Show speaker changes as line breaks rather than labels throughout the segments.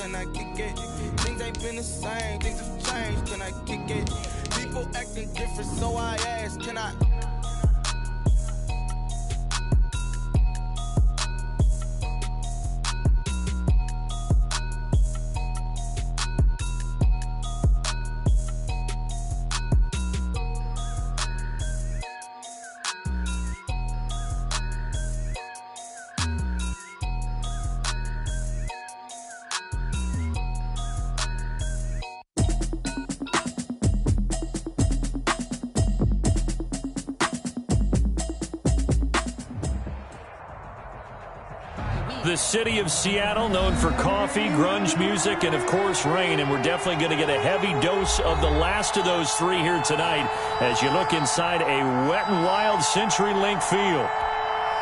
can I kick it? Things ain't been the same, things have changed, can I kick it? People acting different, so I ask, can I?
The city of Seattle, known for coffee, grunge music, and, of course, rain. And we're definitely going to get a heavy dose of the last of those three here tonight as you look inside a Wet n Wild CenturyLink field.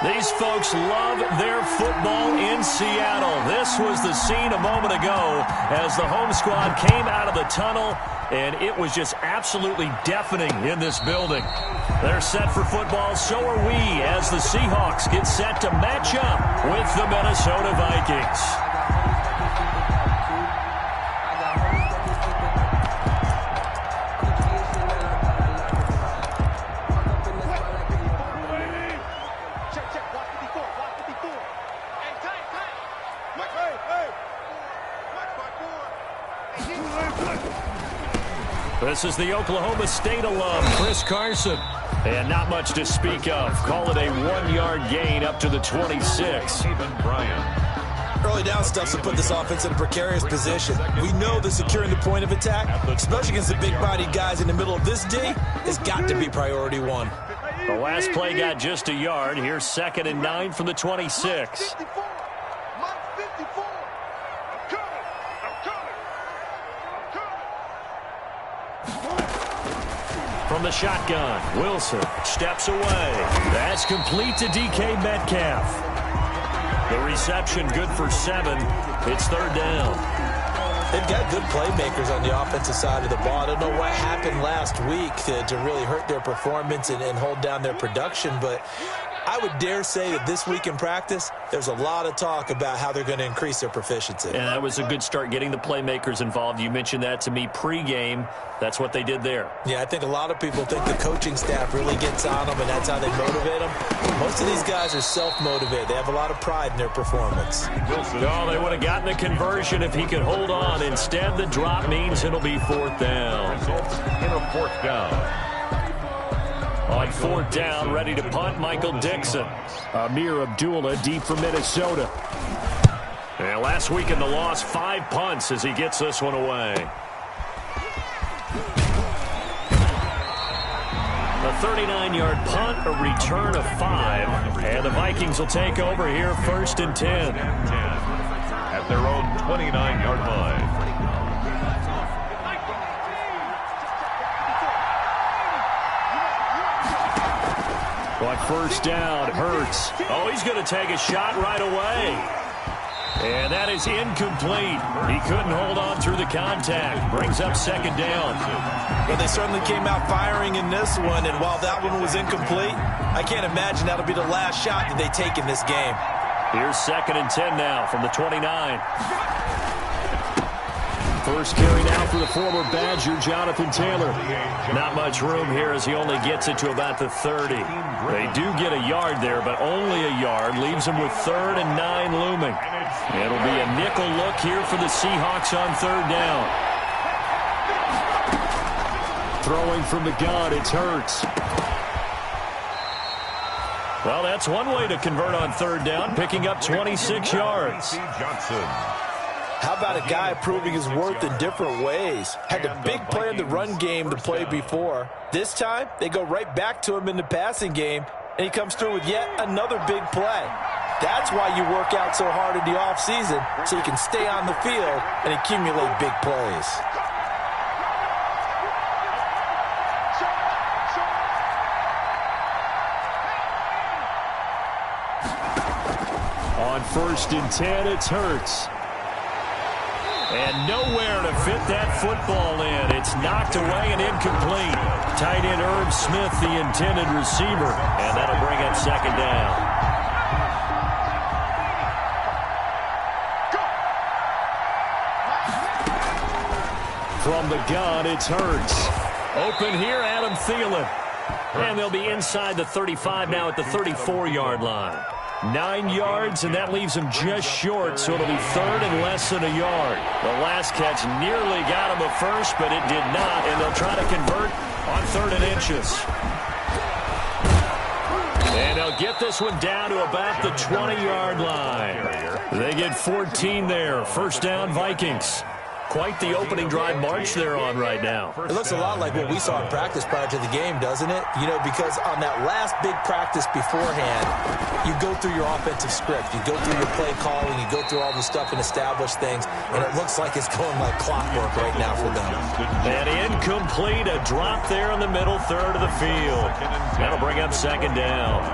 These folks love their football in Seattle. This was the scene a moment ago as the home squad came out of the tunnel, and it was just absolutely deafening in this building. They're set for football, so are we, as the Seahawks get set to match up with the Minnesota Vikings. This is the Oklahoma State alum, Chris Carson. And not much to speak of. Call it a 1-yard gain up to the 26.
Early down stuff to put this offense in a precarious position. We know that securing the point of attack, especially against the big-bodied guys in the middle of this D, has got to be priority one.
The last play got just a yard. Here's 2nd and 9 from the 26. From the shotgun, Wilson steps away. That's complete to DK Metcalf. The reception good for 7. It's 3rd down.
They've got good playmakers on the offensive side of the ball. I don't know what happened last week to really hurt their performance and hold down their production, but I would dare say that this week in practice, there's a lot of talk about how they're going to increase their proficiency.
And that was a good start, getting the playmakers involved. You mentioned that to me pregame. That's what they did there.
Yeah, I think a lot of people think the coaching staff really gets on them, and that's how they motivate them. Most of these guys are self-motivated. They have a lot of pride in their performance.
Oh, they would have gotten the conversion if he could hold on. Instead, the drop means it'll be 4th down.
In a 4th down.
On 4th down, ready to punt, Michael Dixon. Amir Abdullah deep for Minnesota. And last week in the loss, 5 punts as he gets this one away. A 39-yard punt, a return of 5. And the Vikings will take over here 1st and 10.
At their own 29-yard line.
On 1st down, Hurts. Oh, he's going to take a shot right away. And that is incomplete. He couldn't hold on through the contact. Brings up 2nd down.
Well, they certainly came out firing in this one, and while that one was incomplete, I can't imagine that'll be the last shot that they take in this game.
Here's 2nd and 10 now from the 29. First carry now for the former Badger, Jonathan Taylor. Not much room here as he only gets it to about the 30. They do get a yard there, but only a yard. Leaves them with 3rd and 9 looming. It'll be a nickel look here for the Seahawks on 3rd down. Throwing from the gun, it's Hurts. Well, that's one way to convert on 3rd down, picking up 26 yards.
How about a guy proving his worth in different ways? Had a big play in the run game to play before. This time, they go right back to him in the passing game, and he comes through with yet another big play. That's why you work out so hard in the offseason, so you can stay on the field and accumulate big plays.
On 1st and 10, it's Hurts. And nowhere to fit that football in. It's knocked away and incomplete. Tight end Herb Smith, the intended receiver. And that'll bring up 2nd down. From the gun, it's Hurts. Open here, Adam Thielen. And they'll be inside the 35 now at the 34-yard line. 9 yards, and that leaves him just short, so it'll be third and less than a yard. The last catch nearly got him a first, but it did not, and they'll try to convert on 3rd and inches. And they'll get this one down to about the 20-yard line. They get 14 there. First down, Vikings. Quite the opening drive march they're on right now.
It looks a lot like what we saw in practice prior to the game, doesn't it? You know, because on that last big practice beforehand, you go through your offensive script. You go through your play calling. You go through all the stuff and establish things. And it looks like it's going like clockwork right now for them.
And incomplete, a drop there in the middle third of the field. That'll bring up second down.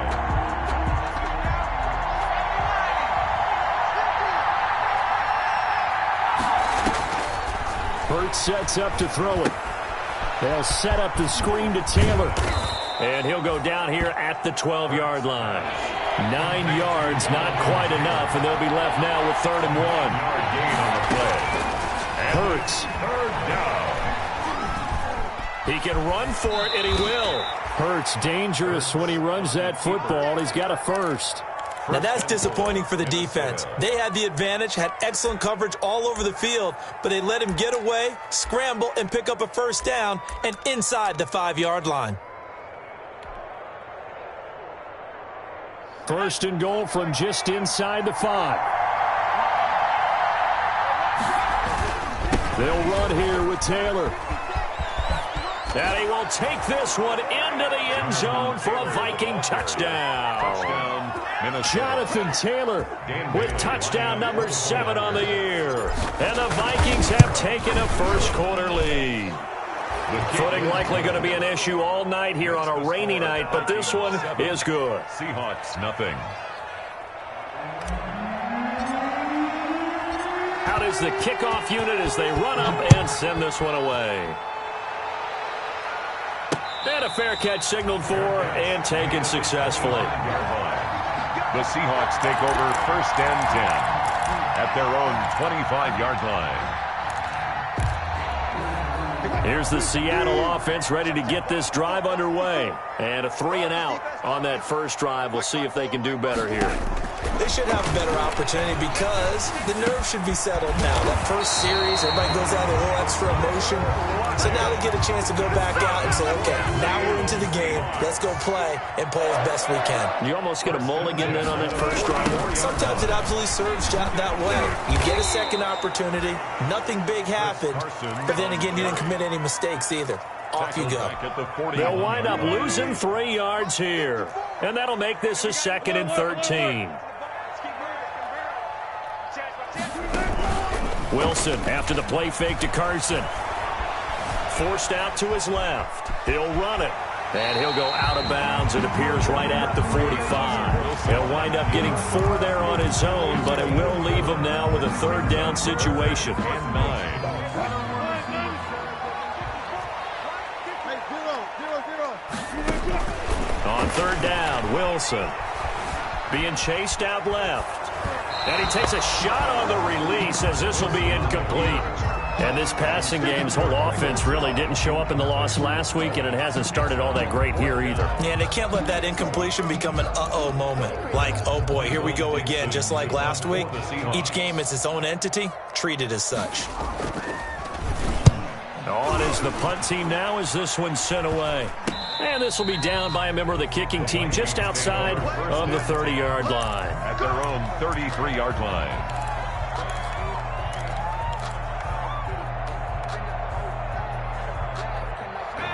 Hurts sets up to throw it. They'll set up the screen to Taylor. And he'll go down here at the 12-yard line. 9 yards, not quite enough, and they'll be left now with 3rd and 1. Hurts. He can run for it, and he will. Hurts dangerous when he runs that football. He's got a first.
Now, that's disappointing for the defense. They had the advantage, had excellent coverage all over the field, but they let him get away, scramble, and pick up a first down, and inside the 5-yard line.
First and goal from just inside the 5. They'll run here with Taylor. And he will take this one into the end zone for a Viking touchdown. Jonathan Taylor with touchdown number 7 on the year. And the Vikings have taken a first-quarter lead. Footing likely going to be an issue all night here on a rainy night, but this one is good.
Seahawks, nothing.
Out is the kickoff unit as they run up and send this one away. And a fair catch signaled for and taken successfully.
The Seahawks take over 1st and 10 at their own 25-yard line.
Here's the Seattle offense ready to get this drive underway. And a 3-and-out on that first drive. We'll see if they can do better here.
They should have a better opportunity because the nerves should be settled now. That first series, everybody goes out a little extra emotion. So now they get a chance to go back out and say, okay, now we're into the game. Let's go play and play as best we can.
You almost get a mulligan then on that first drive.
Sometimes it absolutely serves that way. You get a second opportunity. Nothing big happened. But then again, you didn't commit any mistakes either. Off you go.
They'll wind up losing 3 yards here. And that'll make this a 2nd and 13. Wilson after the play fake to Carson. Forced out to his left. He'll run it. And he'll go out of bounds. It appears right at the 45. He'll wind up getting 4 there on his own, but it will leave him now with a 3rd down situation.
And 9.
On 3rd down, Wilson being chased out left. And he takes a shot on the release as this will be incomplete. And this passing game's whole offense really didn't show up in the loss last week, and it hasn't started all that great here either.
Yeah, and they can't let that incompletion become an uh-oh moment. Like, oh boy, here we go again, just like last week. Each game is its own entity, treated as such.
On is the punt team now as this one's sent away. And this will be down by a member of the kicking team just outside of the 30-yard line.
At their own 33-yard line.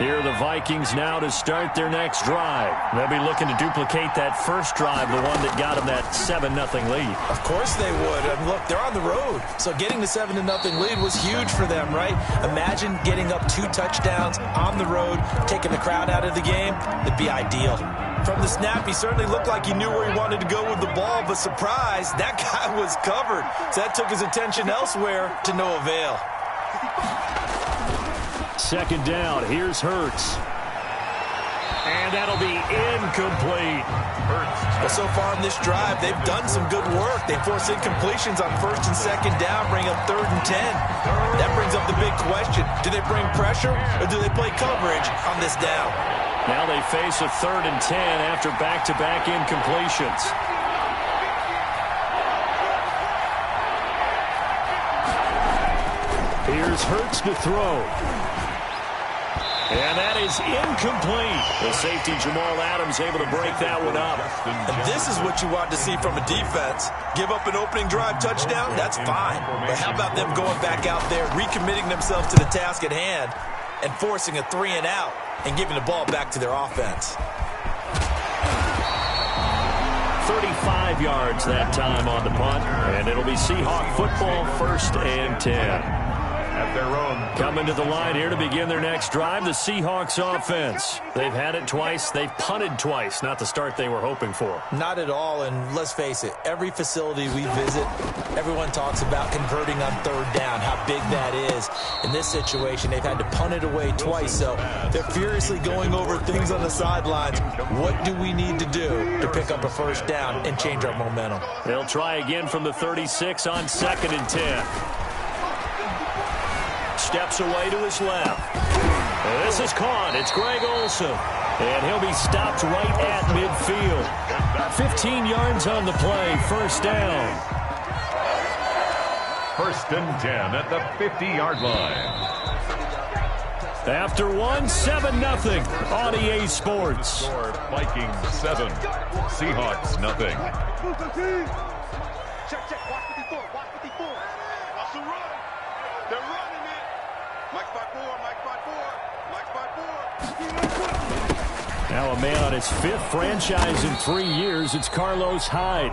Here are the Vikings now to start their next drive. They'll be looking to duplicate that first drive, the one that got them that 7-0 lead.
Of course they would. And look, they're on the road. So getting the 7-0 lead was huge for them, right? Imagine getting up 2 touchdowns on the road, taking the crowd out of the game. It'd be ideal. From the snap, he certainly looked like he knew where he wanted to go with the ball, but surprise, that guy was covered. So that took his attention elsewhere to no avail.
2nd down, here's Hurts. And that'll be incomplete.
But so far in this drive, they've done some good work. They force incompletions on first and second down, bring up 3rd and 10. That brings up the big question. Do they bring pressure or do they play coverage on this down?
Now they face a 3rd and 10 after back-to-back incompletions. Here's Hurts to throw. And that is incomplete. The safety, Jamal Adams, able to break that one up.
And this is what you want to see from a defense. Give up an opening drive touchdown, that's fine. But how about them going back out there, recommitting themselves to the task at hand, and forcing a 3 and out, and giving the ball back to their offense.
35 yards that time on the punt. And it'll be Seahawk football, 1st and 10.
At their own.
Coming to the line here to begin their next drive, the Seahawks offense. They've had it twice. They've punted twice. Not the start they were hoping for.
Not at all, and let's face it, every facility we visit, everyone talks about converting on 3rd down, how big that is. In this situation, they've had to punt it away twice, so they're furiously going over things on the sidelines. What do we need to do to pick up a 1st down and change our momentum?
They'll try again from the 36 on 2nd and 10. Steps away to his left. This is caught. It's Greg Olsen. And he'll be stopped right at midfield. 15 yards on the play. 1st down.
1st and 10 at the 50-yard line.
After 7-0 on EA Sports.
Vikings 7, Seahawks nothing.
Check. Watch 54. Watch 54. That's a run. They're running it. Mike 5-4.
Now a man on his 5th franchise in 3 years. It's Carlos Hyde.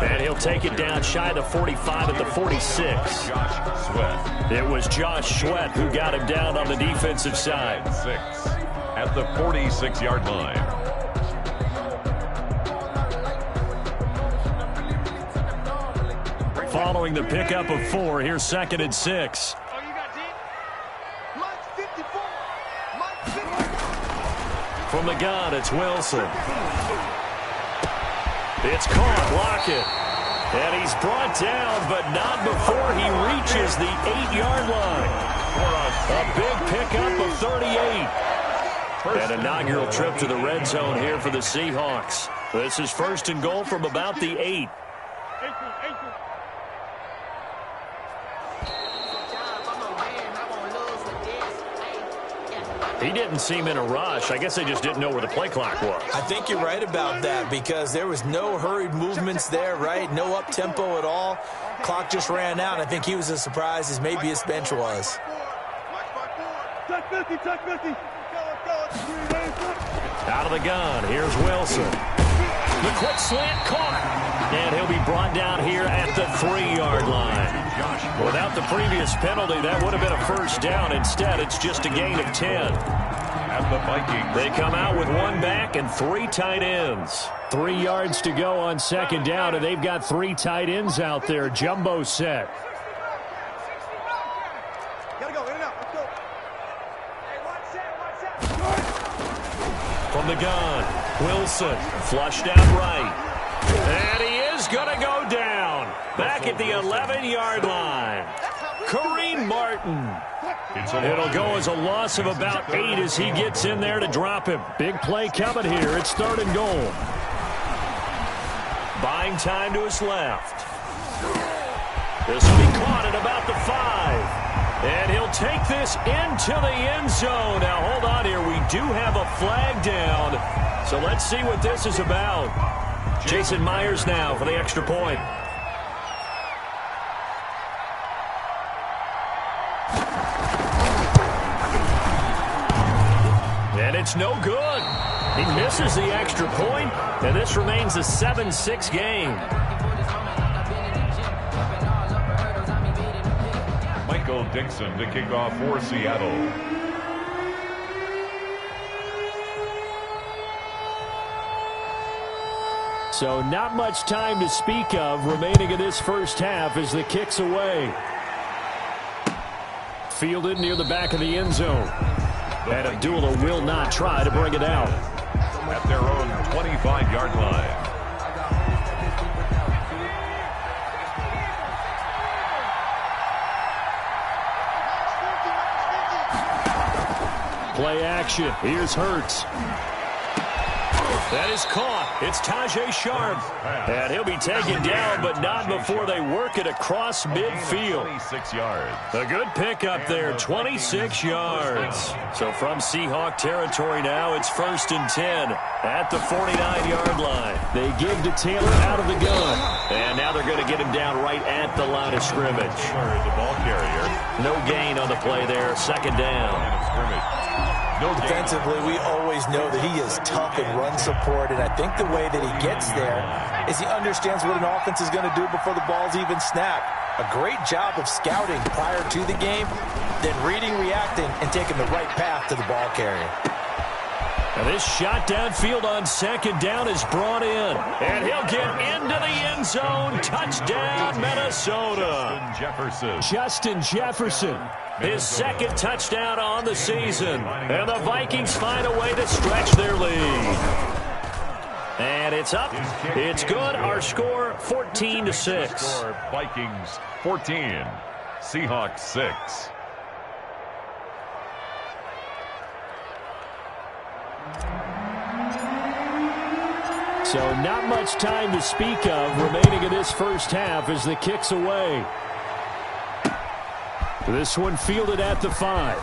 And he'll take it down shy of the 45 at the 46.
Josh Sweat.
It was Josh Sweat who got him down on the defensive side.
6 at the 46-yard line.
Following the pickup of 4, here's 2nd and 6. From the gun, it's Wilson. It's caught. Lockett. And he's brought down, but not before he reaches the 8-yard line. A big pickup of 38. An inaugural trip to the red zone here for the Seahawks. This is 1st and goal from about the 8. He didn't seem in a rush. I guess they just didn't know where the play clock was.
I think you're right about that because there was no hurried movements there, right? No up-tempo at all. Clock just ran out. I think he was as surprised as maybe his bench was.
Out of the gun, here's Wilson. The quick slant caught. And he'll be brought down here at the 3-yard line. Without the previous penalty, that would have been a 1st down. Instead, it's just a gain of 10.
And the Vikings.
They come out with 1 back and 3 tight ends. 3 yards to go on 2nd down, and they've got 3 tight ends out there. Jumbo set.
Gotta go, in and out. Let's go. Hey, watch that.
From the gun, Wilson flushed out right. And he is going to go down. Back at the 11-yard line. Kareem Martin. It'll go as a loss of about 8 as he gets in there to drop him. Big play coming here. It's 3rd and goal. Buying time to his left. This will be caught at about the 5. And he'll take this into the end zone. Now, hold on here. We do have a flag down. So let's see what this is about. Jason Myers now for the extra point. And it's no good. He misses the extra point, and this remains a 7-6 game.
Michael Dixon to kick off for Seattle.
So not much time to speak of remaining in this 1st half as the kick's away. Fielded near the back of the end zone. And Abdullah will not try to bring it out.
at their own 25-yard line.
Play action. Here's Hurts. That is caught. It's Tajay Sharp. And he'll be taken down, but not before they work it across midfield.
26 yards.
A good pickup there, 26 yards. So from Seahawk territory now, it's 1st and 10 at the 49-yard line. They give to Taylor out of the gun. And now they're going to get him down right at the line of scrimmage.
The ball carrier.
No gain on the play there, 2nd down.
Defensively, we always know that he is tough in run support, and I think the way that he gets there is he understands what an offense is going to do before the ball's even snapped. A great job of scouting prior to the game, then reading, reacting, and taking the right path to the ball carrier.
And this shot downfield on 2nd down is brought in. And he'll get into the end zone. Touchdown, Minnesota. Justin Jefferson. His 2nd touchdown on the season. And the Vikings find a way to stretch their lead. And it's up. It's good. Our score, 14-6.
Vikings 14. Seahawks 6.
So not much time to speak of remaining in this first half as the kick's away. This one fielded at the 5.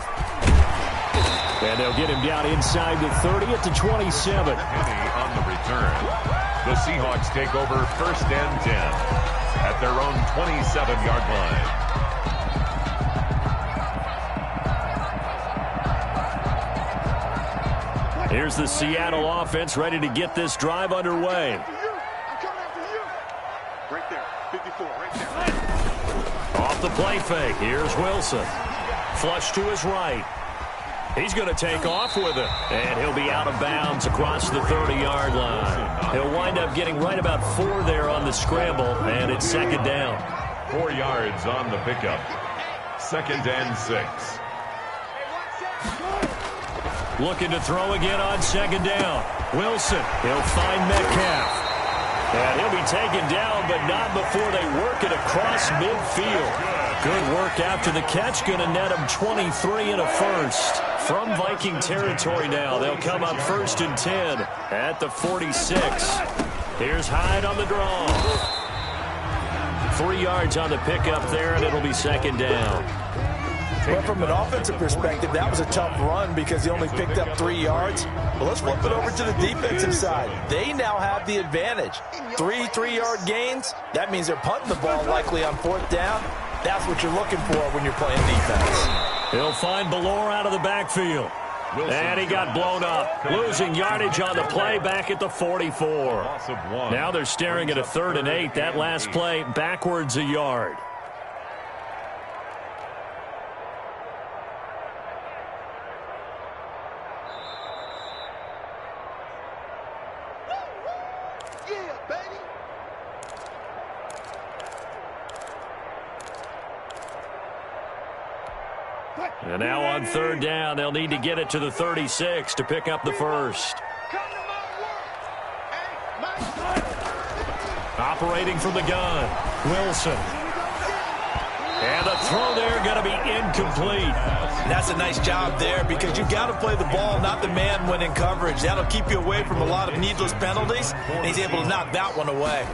And they'll get him down inside the 30 at the 27.
On the return. The Seahawks take over 1st and 10 at their own 27-yard line.
Here's the Seattle offense ready to get this drive underway.
I'm coming after you. Right there. 54, right there.
Off the play fake. Here's Wilson. Flush to his right. He's going to take off with it. And he'll be out of bounds across the 30-yard line. He'll wind up getting right about 4 there on the scramble, and it's 2nd down.
4 yards on the pickup. 2nd and 6.
Looking to throw again on 2nd down. Wilson, he'll find Metcalf. And he'll be taken down, but not before they work it across midfield. Good work after the catch. Going to net him 23 and a first. From Viking territory now, they'll come up 1st and 10 at the 46. Here's Hyde on the draw. 3 yards on the pickup there, and it'll be 2nd down.
But from an offensive perspective, that was a tough run because he only picked up 3 yards. But let's flip it over to the defensive side. They now have the advantage. 3 3-yard gains. That means they're punting the ball likely on 4th down. That's what you're looking for when you're playing defense.
He'll find Ballore out of the backfield. And he got blown up. Losing yardage on the play back at the 44. Now they're staring at a 3rd and 8. That last play backwards a yard. And now on 3rd down, they'll need to get it to the 36 to pick up the first. Operating from the gun, Wilson. And the throw there going to be incomplete.
And that's a nice job there because you've got to play the ball, not the man when in coverage. That'll keep you away from a lot of needless penalties, and he's able to knock that one away.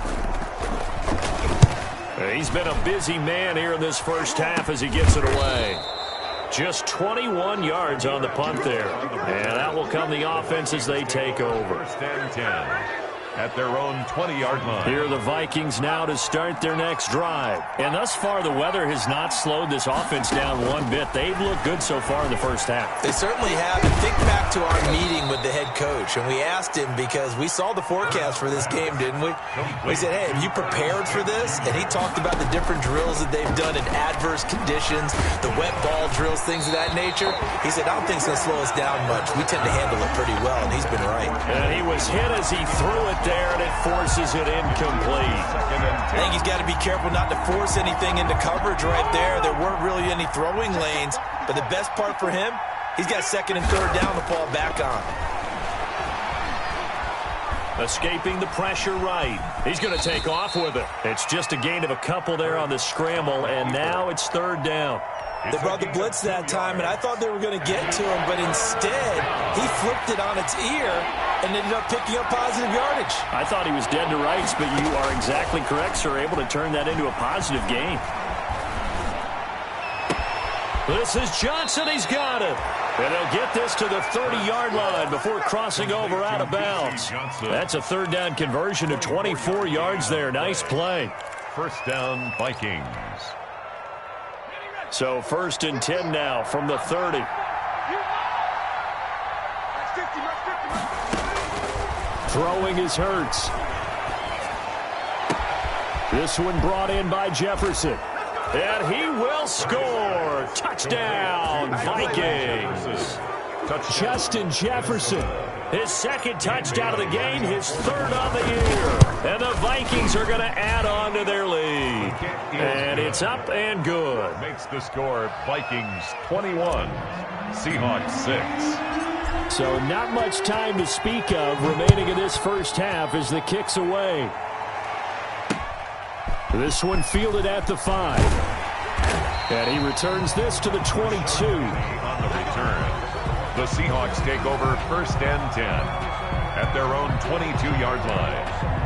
He's been a busy man here in this first half as he gets it away. Just 21 yards on the punt there. And that will come the offense as they take over.
1st and 10 at their own 20-yard line.
Here are the Vikings now to start their next drive. And thus far, the weather has not slowed this offense down one bit. They've looked good so far in the first half.
They certainly have. And think back to our meeting with the head coach. And we asked him because we saw the forecast for this game, didn't we? We said, hey, have you prepared for this? And he talked about the different drills that they've done in adverse conditions, the wet ball drills, things of that nature. He said, I don't think it's going to slow us down much. We tend to handle it pretty well, and he's been right.
And he was hit as he threw it there, and it forces it incomplete.
I think he's got to be careful not to force anything into coverage right there. There weren't really any throwing lanes, but the best part for him, he's got 2nd and 3rd down to fall back on.
Escaping the pressure right. He's going to take off with it. It's just a gain of a couple there on the scramble, and now it's third down.
They brought the blitz that time, and I thought they were going to get to him, but instead he flipped it on its ear and ended up picking up positive yardage.
I thought he was dead to rights, but you are exactly correct, sir. Able to turn that into a positive gain. This is Johnson. He's got it. And he'll get this to the 30-yard line before crossing over out of bounds. That's a third down conversion to 24 yards there. Nice play.
First down, Vikings.
So 1st and 10 now from the 30. Throwing is Hurts. This one brought in by Jefferson. And he will score. Touchdown, Vikings. Justin Jefferson. His second touchdown of the game, his third on the year. And the Vikings are going to add on to their lead. And it's up and good.
Makes the score Vikings 21, Seahawks 6.
So not much time to speak of remaining in this first half as the kick's away. This one fielded at the 5. And he returns this to the 22.
On the return, the Seahawks take over 1st and 10 at their own 22-yard line.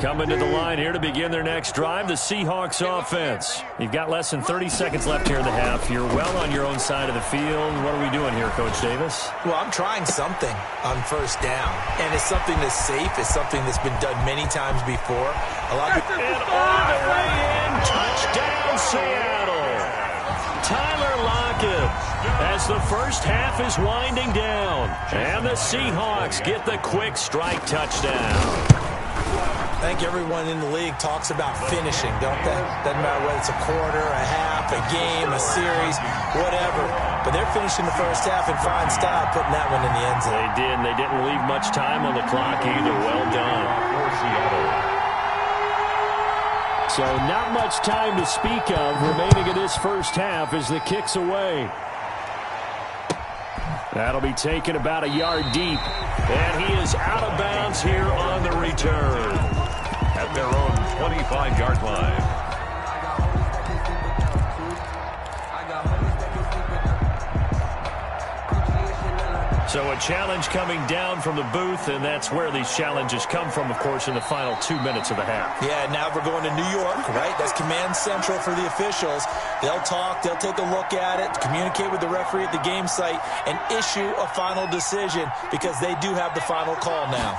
Coming to the line here to begin their next drive, the Seahawks offense. You've got less than 30 seconds left here in the half. You're well on your own side of the field. What are we doing here, Coach Davis?
Well, I'm trying something on first down, and it's something that's safe. It's something that's been done many times before. A lot of people...
And all the way in, touchdown Seattle. Tyler Lockett as the first half is winding down. And the Seahawks get the quick strike touchdown.
I think everyone in the league talks about finishing, don't they? Doesn't matter whether it's a quarter, a half, a game, a series, whatever. But they're finishing the first half in fine style, putting that one in the end zone.
They did, and they didn't leave much time on the clock either. Well done. So not much time to speak of remaining in this first half as the kick's away. That'll be taken about a yard deep. And he is out of bounds here on the return.
At their own 25-yard line.
So a challenge coming down from the booth, and that's where these challenges come from, of course, in the final 2 minutes of the half.
Yeah, now we're going to New York, right? That's command central for the officials. They'll talk, they'll take a look at it, communicate with the referee at the game site, and issue a final decision because they do have the final call now.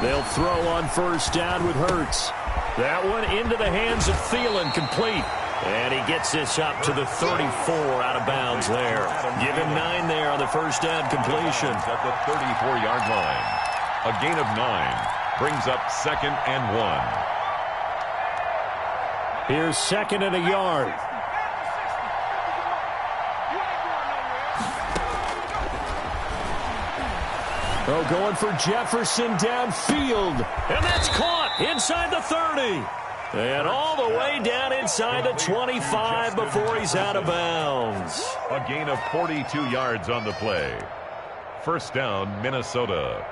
They'll throw on first down with Hurts. That one into the hands of Thielen, complete. And he gets this up to the 34 out of bounds there. Give him 9 there on the first down completion.
At the 34-yard line. A gain of 9 brings up 2nd and 1.
Here's 2nd and a yard. Oh, going for Jefferson downfield. And that's caught inside the 30. And all the way down inside the 25 before he's out of bounds.
A gain of 42 yards on the play. First down, Minnesota.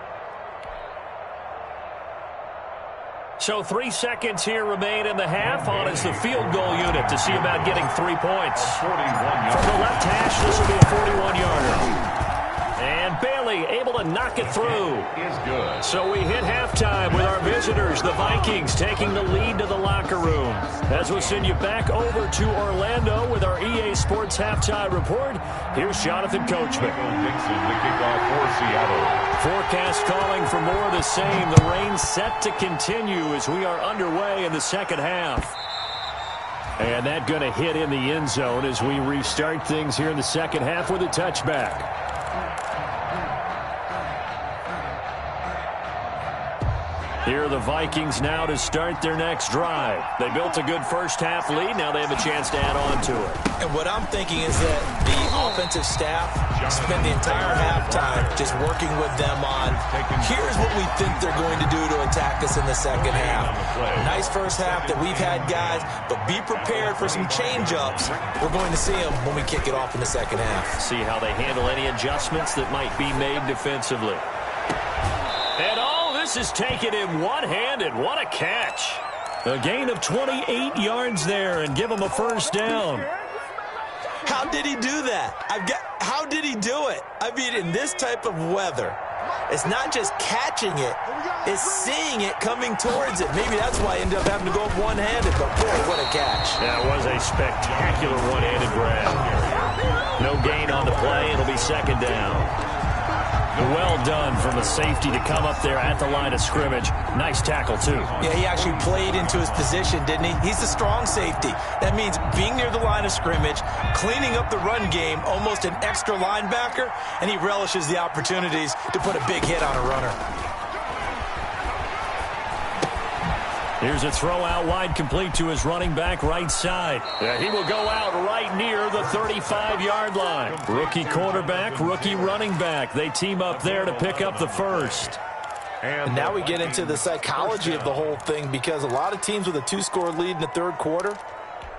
So 3 seconds here remain in the half. On is the field goal unit to see about getting 3 points. From the left hash, this will be a 41-yarder. And Bailey able to knock it through.
Is good.
So we hit halftime with our visitors, the Vikings, taking the lead to the locker room. As we'll send you back over to Orlando with our EA Sports Halftime Report, here's Jonathan Coachman.
Dixon, the kickoff for Seattle.
Forecast calling for more of the same. The rain set to continue as we are underway in the second half. And that going to hit in the end zone as we restart things here in the second half with a touchback. Here are the Vikings now to start their next drive. They built a good first-half lead. Now they have a chance to add on to it.
And what I'm thinking is that the offensive staff spend the entire halftime just working with them on, here's what we think they're going to do to attack us in the second half. Nice first half that we've had, guys, but be prepared for some change-ups. We're going to see them when we kick it off in the second half.
See how they handle any adjustments that might be made defensively. And this is taken in one-handed. What a catch. A gain of 28 yards there and give him a first down.
How did he do that? How did he do it? I mean, in this type of weather, it's not just catching it, it's seeing it coming towards it. Maybe that's why I ended up having to go up one-handed, but boy, what a catch.
That was a spectacular one-handed grab. No gain on the play. It'll be second down. Well done from a safety to come up there at the line of scrimmage. Nice tackle, too.
Yeah, he actually played into his position, didn't he? He's the strong safety. That means being near the line of scrimmage, cleaning up the run game, almost an extra linebacker, and he relishes the opportunities to put a big hit on a runner.
Here's a throw out wide, complete to his running back right side. Yeah, he will go out right near the 35-yard line. Rookie quarterback, rookie running back. They team up there to pick up the first.
And now we get into the psychology of the whole thing, because a lot of teams with a 2-score lead in the third quarter,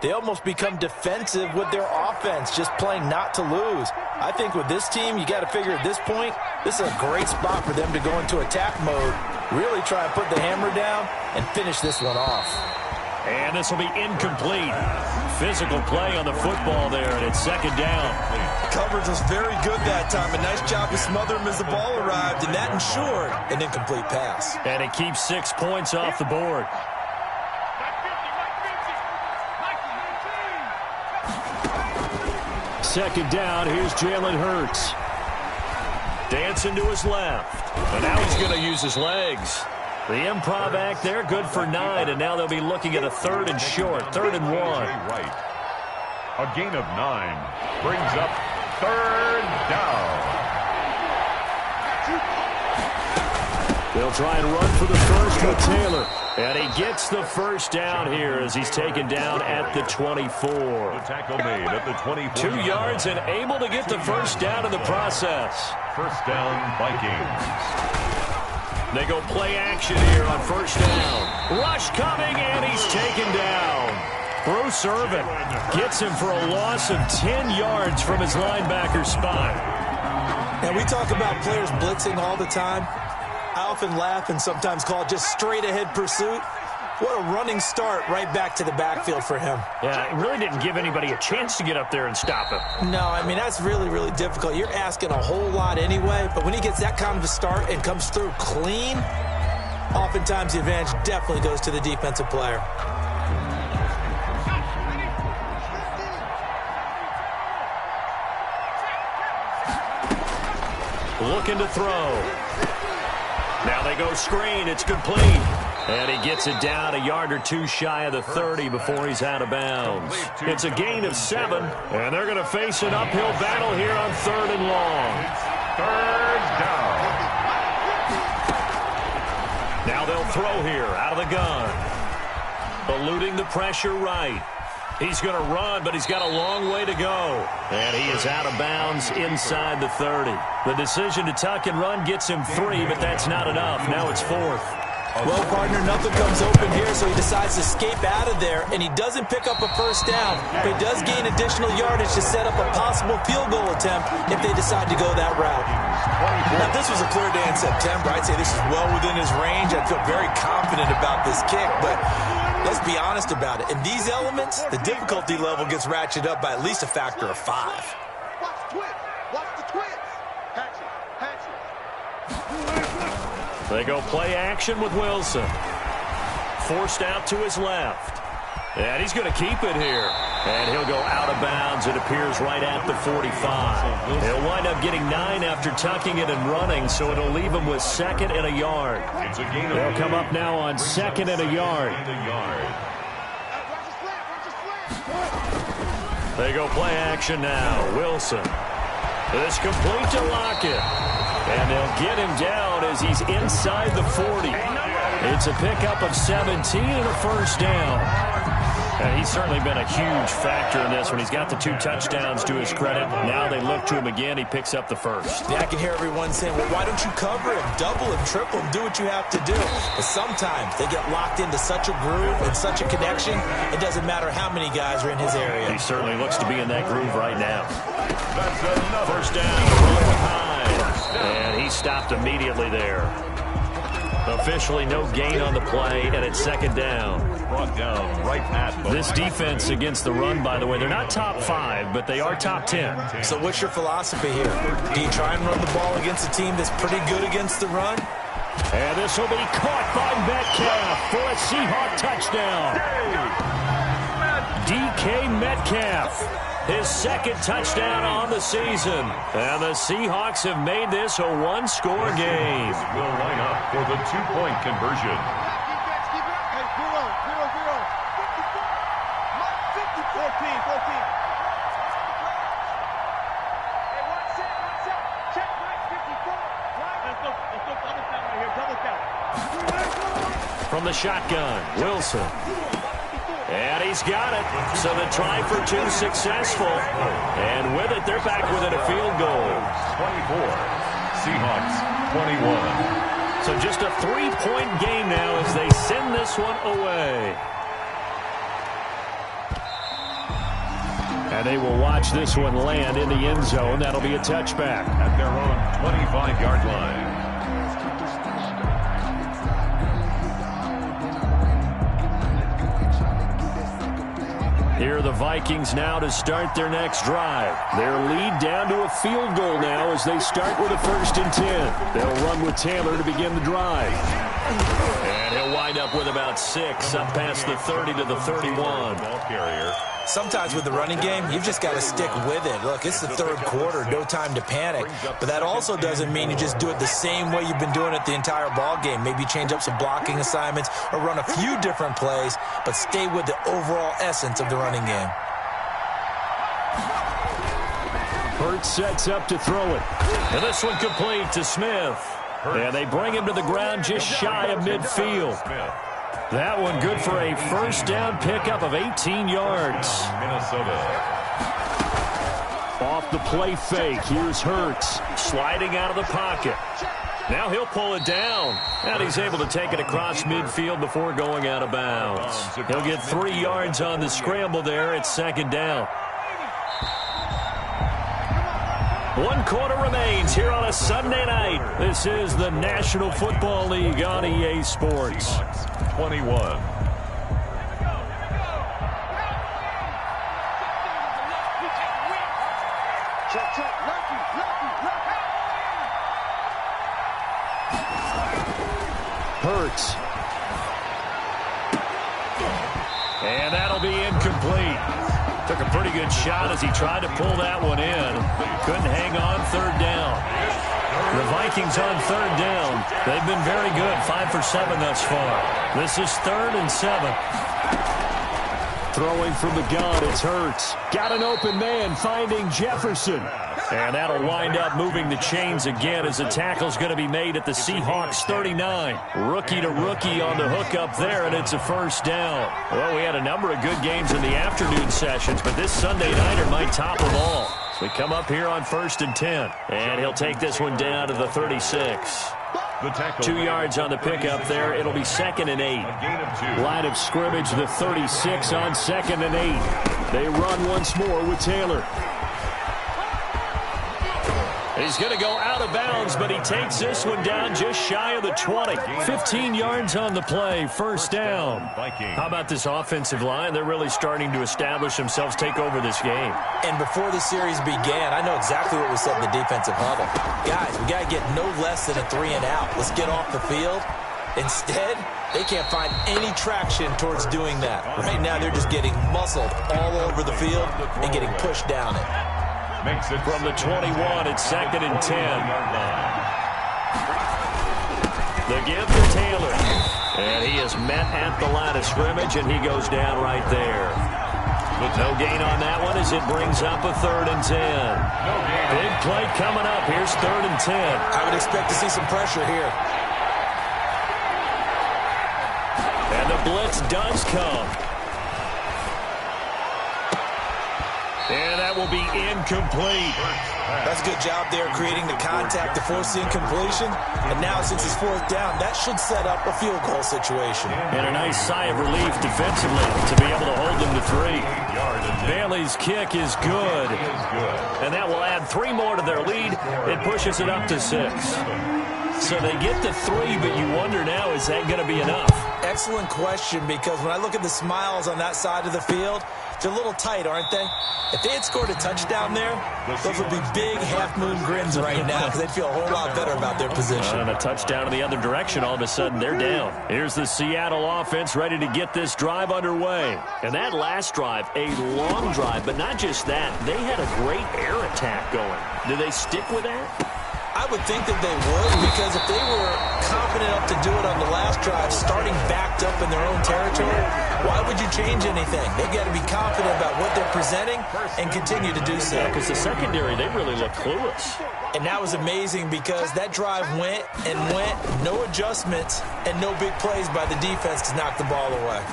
they almost become defensive with their offense, just playing not to lose. I think with this team, you got to figure at this point, this is a great spot for them to go into attack mode, really try and put the hammer down and finish this one off.
And this will be incomplete. Physical play on the football there, and it's second down.
Coverage was very good that time. A nice job to smother him as the ball arrived, and that ensured an incomplete pass.
And it keeps 6 points off the board. Second down, here's Jalen Hurts. Dancing to his left. And now he's going to use his legs. The improv act there, good for 9, and now they'll be looking at a third and short, 3rd and 1.
A gain of 9 brings up third down.
They'll try and run for the first with Taylor. And he gets the first down here as he's taken down at the 24.
The tackle made at the 24.
2 yards and able to get the first down in the process.
First down, Vikings.
They go play action here on first down. Rush coming, and he's taken down. Bruce Irvin gets him for a loss of 10 yards from his linebacker spot.
And we talk about players blitzing all the time. I often laugh and sometimes call it just straight-ahead pursuit. What a running start right back to the backfield for him.
Yeah, it really didn't give anybody a chance to get up there and stop him.
No, I mean, that's really, really difficult. You're asking a whole lot anyway, but when he gets that kind of a start and comes through clean, oftentimes the advantage definitely goes to the defensive player.
Looking to throw. Now they go screen. It's complete. And he gets it down a yard or two shy of the 30 before he's out of bounds. It's a gain of 7, and they're going to face an uphill battle here on 3rd and long.
Third down.
Now they'll throw here out of the gun. Eluding the pressure right. He's going to run, but he's got a long way to go. And he is out of bounds inside the 30. The decision to tuck and run gets him 3, but that's not enough. Now it's 4th.
Well, partner, nothing comes open here, so he decides to escape out of there, and he doesn't pick up a first down, but he does gain additional yardage to set up a possible field goal attempt if they decide to go that route. Now, if this was a clear day in September, I'd say this is well within his range. I'd feel very confident about this kick, but let's be honest about it. In these elements, the difficulty level gets ratcheted up by at least a factor of 5.
Watch the twins. Watch the twins. Hatch it. Hatch it.
They go play action with Wilson. Forced out to his left. And he's going to keep it here. And he'll go out of bounds, it appears, right at the 45. He'll wind up getting 9 after tucking it and running, so it'll leave him with 2nd and a yard. They'll come up now on 2nd and a yard. They go play action now. Wilson. This complete to Lockett. And they'll get him down as he's inside the 40. It's a pickup of 17 and a first down. And he's certainly been a huge factor in this one. He's got the 2 touchdowns to his credit. Now they look to him again. He picks up the first.
Yeah, I can hear everyone saying, well, why don't you cover him, double him, triple him, do what you have to do. But sometimes they get locked into such a groove and such a connection, it doesn't matter how many guys are in his area.
He certainly looks to be in that groove right now. First down, rolling behind. And he stopped immediately there. Officially no gain on the play, and it's second down.
Brought down right at
this defense against the run, by the way, they're not top 5, but they are top 10.
So what's your philosophy here? Do you try and run the ball against a team that's pretty good against the run?
And this will be caught by Metcalf for a Seahawk touchdown. DK Metcalf, his second touchdown on the season. And the Seahawks have made this a one-score game.
Will line up for the 2-point conversion.
From the shotgun, Wilson. And he's got it. So the try for 2 successful. And with it, they're back within a field goal.
24. Seahawks 21.
So just a 3-point game now as they send this one away. And they will watch this one land in the end zone. That'll be a touchback.
At their own 25-yard line.
Here are the Vikings now to start their next drive. Their lead down to a field goal now as they start with a 1st and 10. They'll run with Taylor to begin the drive. And he'll wind up with about 6 up past the 30 to the 31.
Ball carrier.
Sometimes with the running game, you've just got to stick with it. Look, it's the 3rd quarter, no time to panic. But that also doesn't mean you just do it the same way you've been doing it the entire ball game. Maybe change up some blocking assignments or run a few different plays, but stay with the overall essence of the running game.
Hurts sets up to throw it. And this one complete to Smith. And they bring him to the ground just shy of midfield. That one good for a first down pickup of 18 yards.
Minnesota.
Off the play fake. Here's Hurts sliding out of the pocket. Now he'll pull it down. And he's able to take it across midfield before going out of bounds. He'll get 3 yards on the scramble there. It's second down. 1 quarter remains here on a Sunday night. This is the National Football League on EA Sports.
21.
Hurts. And that'll be incomplete. Took a pretty good shot as he tried to pull that one in. Couldn't hang on 3rd down. The Vikings on 3rd down. They've been very good, 5 for 7 thus far. This is 3rd and 7. Throwing from the gun, it's Hurts. Got an open man, finding Jefferson. And that'll wind up moving the chains again as the tackle's going to be made at the Seahawks 39. Rookie to rookie on the hook up there, and it's a first down. Well, we had a number of good games in the afternoon sessions, but this Sunday nighter might top them all. So we come up here on 1st and 10. And he'll take this one down to the 36. 2 yards on the pickup there. It'll be 2nd and 8. Line of scrimmage, the 36 on 2nd and 8. They run once more with Taylor. He's going to go out of bounds, but he takes this one down just shy of the 20. 15 yards on the play, first down. How about this offensive line? They're really starting to establish themselves, take over this game.
And before the series began, I know exactly what we said in the defensive huddle. Guys, we got to get no less than a 3 and out. Let's get off the field. Instead, they can't find any traction towards doing that. Right now, they're just getting muscled all over the field and getting pushed down it.
Makes it from the 21. It's 2nd and 10. The give to Taylor. And he is met at the line of scrimmage, and he goes down right there. No gain on that one as it brings up a 3rd and 10. Big play coming up. Here's 3rd and 10.
I would expect to see some pressure here.
And the blitz does come. And that will be incomplete.
That's a good job there creating the contact to force the incompletion. And now since it's fourth down, that should set up a field goal situation.
And a nice sigh of relief defensively to be able to hold them to 3. Bailey's kick is good. And that will add 3 more to their lead. It pushes it up to 6. So they get to 3, but you wonder now, is that going to be enough?
Excellent question, because when I look at the smiles on that side of the field, they're a little tight, aren't they? If they had scored a touchdown there, those would be big half-moon grins right now because they'd feel a whole lot better about their position.
And a touchdown in the other direction, all of a sudden they're down. Here's the Seattle offense ready to get this drive underway. And that last drive, a long drive, but not just that. They had a great air attack going. Do they stick with that?
I would think that they would, because if they were confident enough to do it on the last drive, starting backed up in their own territory, why would you change anything? They've got to be confident about what they're presenting and continue to do so.
Yeah, because the secondary, they really look clueless.
And that was amazing because that drive went and went, no adjustments, and no big plays by the defense to knock the ball away.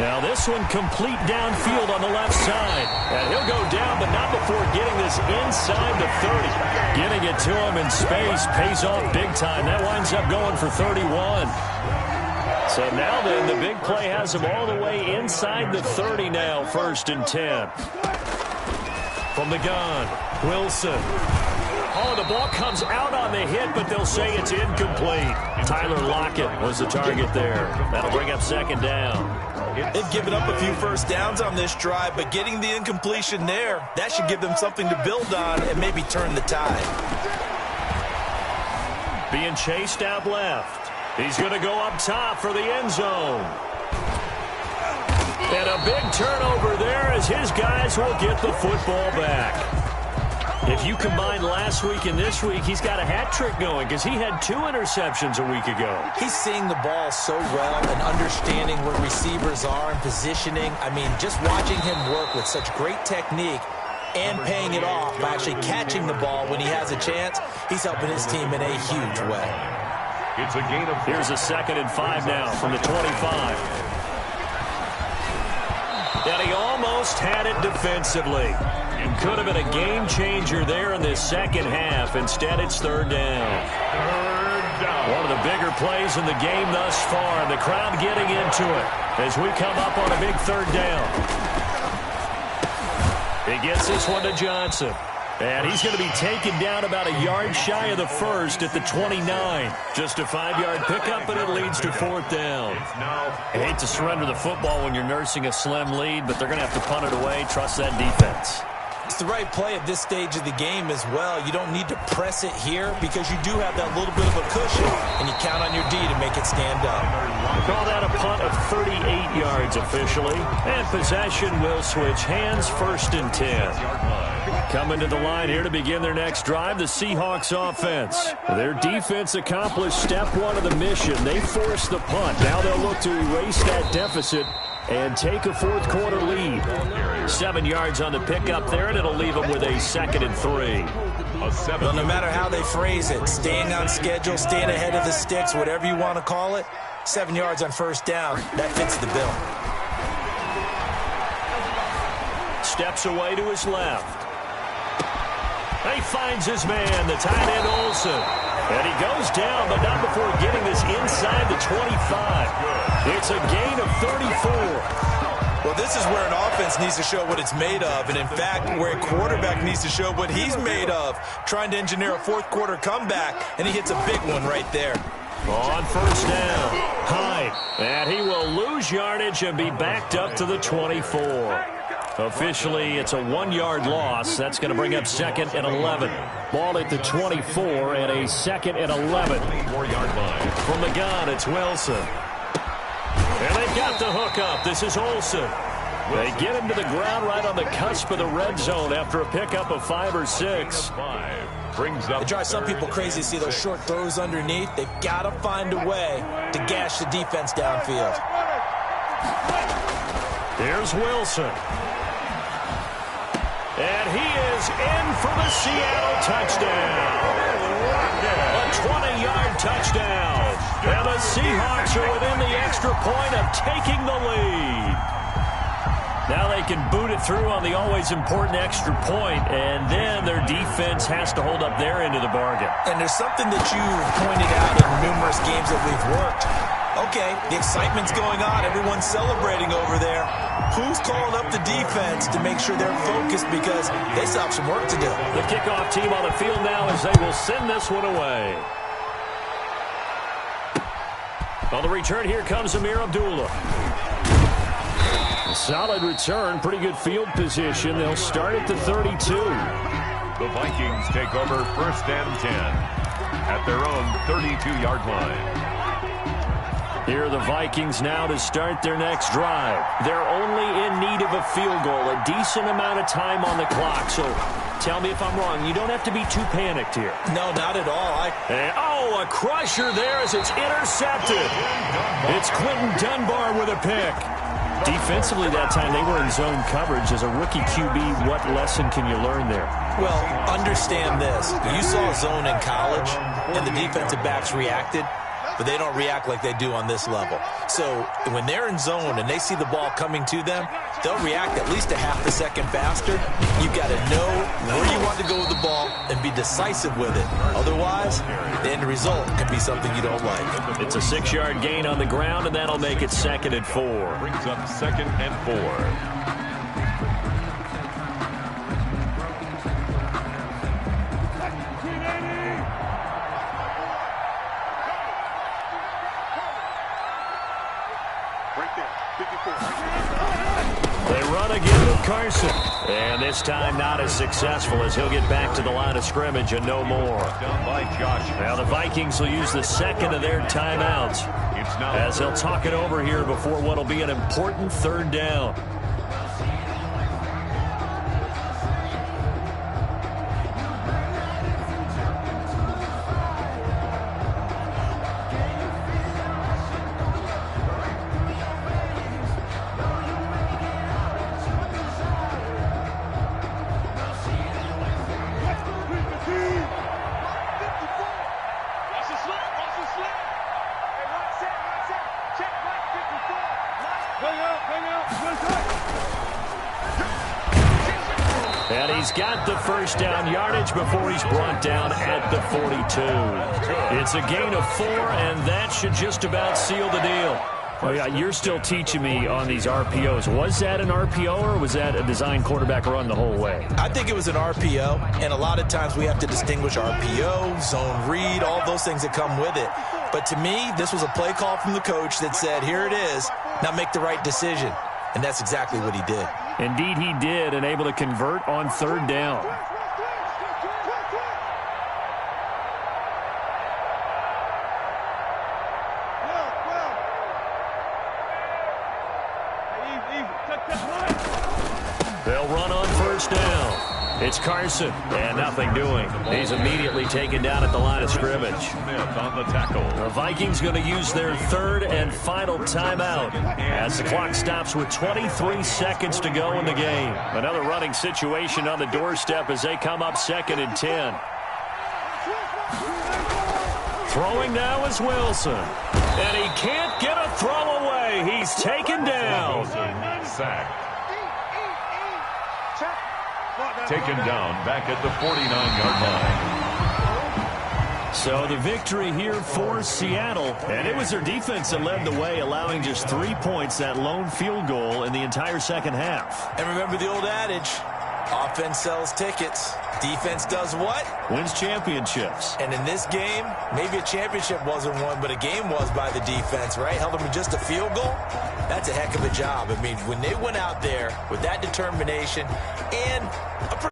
Now this one complete downfield on the left side. And he'll go down, but not before getting this inside the 30. Getting it to him in space pays off big time. That winds up going for 31. So now then, the big play has him all the way inside the 30 now, 1st and 10. From the gun, Wilson. Oh, the ball comes out on the hit, but they'll say it's incomplete. Tyler Lockett was the target there. That'll bring up 2nd down.
They've given up a few first downs on this drive, but getting the incompletion there, that should give them something to build on and maybe turn the tide.
Being chased out left. He's going to go up top for the end zone. And a big turnover there as his guys will get the football back. If you combine last week and this week, he's got a hat trick going because he had 2 interceptions a week ago.
He's seeing the ball so well and understanding where receivers are and positioning. I mean, just watching him work with such great technique and paying it off by actually catching the ball when he has a chance, he's helping his team in a huge way.
It's a gain of 4.
Here's a 2nd and 5 now from the 25. And he almost had it defensively. Could have been a game changer there in this second half. Instead, it's 3rd down. One of the bigger plays in the game thus far. The crowd getting into it as we come up on a big 3rd down. He gets this one to Johnson. And he's going to be taken down about a yard shy of the 1st at the 29. Just a 5-yard pickup, and it leads to 4th down. I hate to surrender the football when you're nursing a slim lead, but they're going to have to punt it away. Trust that defense.
It's the right play at this stage of the game as well. You don't need to press it here because you do have that little bit of a cushion, and you count on your D to make it stand up.
Call that a punt of 38 yards officially. And possession will switch hands, 1st and 10. Coming to the line here to begin their next drive, the Seahawks offense. Their defense accomplished step 1 of the mission. They forced the punt. Now they'll look to erase that deficit and take a 4th quarter lead. 7 yards on the pickup there, and it'll leave them with a 2nd and 3.
Well, no matter how they phrase it, staying on schedule, staying ahead of the sticks, whatever you want to call it, 7 yards on 1st down, that fits the bill.
Steps away to his left. He finds his man, the tight end Olsen. And he goes down, but not before getting this inside the 25. It's a gain of 34.
Well, this is where an offense needs to show what it's made of, and in fact, where a quarterback needs to show what he's made of, trying to engineer a 4th quarter comeback, and he hits a big one right there.
On 1st down, Hyde, and he will lose yardage and be backed up to the 24. Officially, it's a 1-yard loss. That's going to bring up 2nd and 11. Ball at the 24 and a 2nd and 11.
4-yard line.
From the gun, it's Wilson. And they've got the hook up. This is Olsen. They get him to the ground right on the cusp of the red zone after a pickup of 5 or 6.
It drives some people crazy to see those short throws underneath. They've got to find a way to gash the defense downfield.
Here's Wilson. And he is in for the Seattle touchdown. A 20-yard touchdown. And the Seahawks are within the extra point of taking the lead. Now they can boot it through on the always important extra point, and then their defense has to hold up their end of the bargain.
And there's something that you pointed out in numerous games that we've worked. Okay, the excitement's going on. Everyone's celebrating over there. Who's calling up the defense to make sure they're focused because they still have some work to do?
The kickoff team on the field now as they will send this one away. On the return, here comes Amir Abdullah. A solid return, pretty good field position. They'll start at the 32.
The Vikings take over 1st and 10 at their own 32-yard line.
Here are the Vikings now to start their next drive. They're only in need of a field goal, a decent amount of time on the clock. So tell me if I'm wrong. You don't have to be too panicked here.
No, not at all.
A crusher there as it's intercepted. It's Quentin Dunbar with a pick. Defensively that time, they were in zone coverage. As a rookie QB, what lesson can you learn there?
Well, understand this. You saw zone in college, and the defensive backs reacted. But they don't react like they do on this level. So when they're in zone and they see the ball coming to them, they'll react at least a half a second faster. You've got to know where you want to go with the ball and be decisive with it. Otherwise, the end result can be something you don't like.
It's a 6-yard gain on the ground, and that'll make it 2nd and 4.
Brings up 2nd and 4.
They run again with Carson. And this time not as successful as he'll get back to the line of scrimmage and no more. Now the Vikings will use the 2nd of their timeouts as they'll talk it over here before what will be an important 3rd down. And he's got the 1st down yardage before he's brought down at the 42. It's a gain of 4, and that should just about seal the deal. Well, yeah, you're still teaching me on these RPOs. Was that an RPO or was that a design quarterback run the whole way?
I think it was an RPO, and a lot of times we have to distinguish RPO, zone read, all those things that come with it. But to me, this was a play call from the coach that said, here it is, now make the right decision. And that's exactly what he did.
Indeed he did, and able to convert on 3rd down. They'll run on 1st down. It's Carson, and nothing doing. He's immediately taken down at the line of scrimmage.
Smith on the tackle.
The Vikings going to use their 3rd and final timeout as the clock stops with 23 seconds to go in the game. Another running situation on the doorstep as they come up 2nd and 10. Throwing now is Wilson. And he can't get a throw away. He's taken down.
Wilson sacked. Taken down back at the 49-yard line.
So the victory here for Seattle, and it was their defense that led the way, allowing just 3 points, that lone field goal in the entire 2nd half.
And remember the old adage, offense sells tickets. Defense does what?
Wins championships.
And in this game, maybe a championship wasn't won, but a game was by the defense, right? Held them to just a field goal. That's a heck of a job. I mean, when they went out there with that determination and a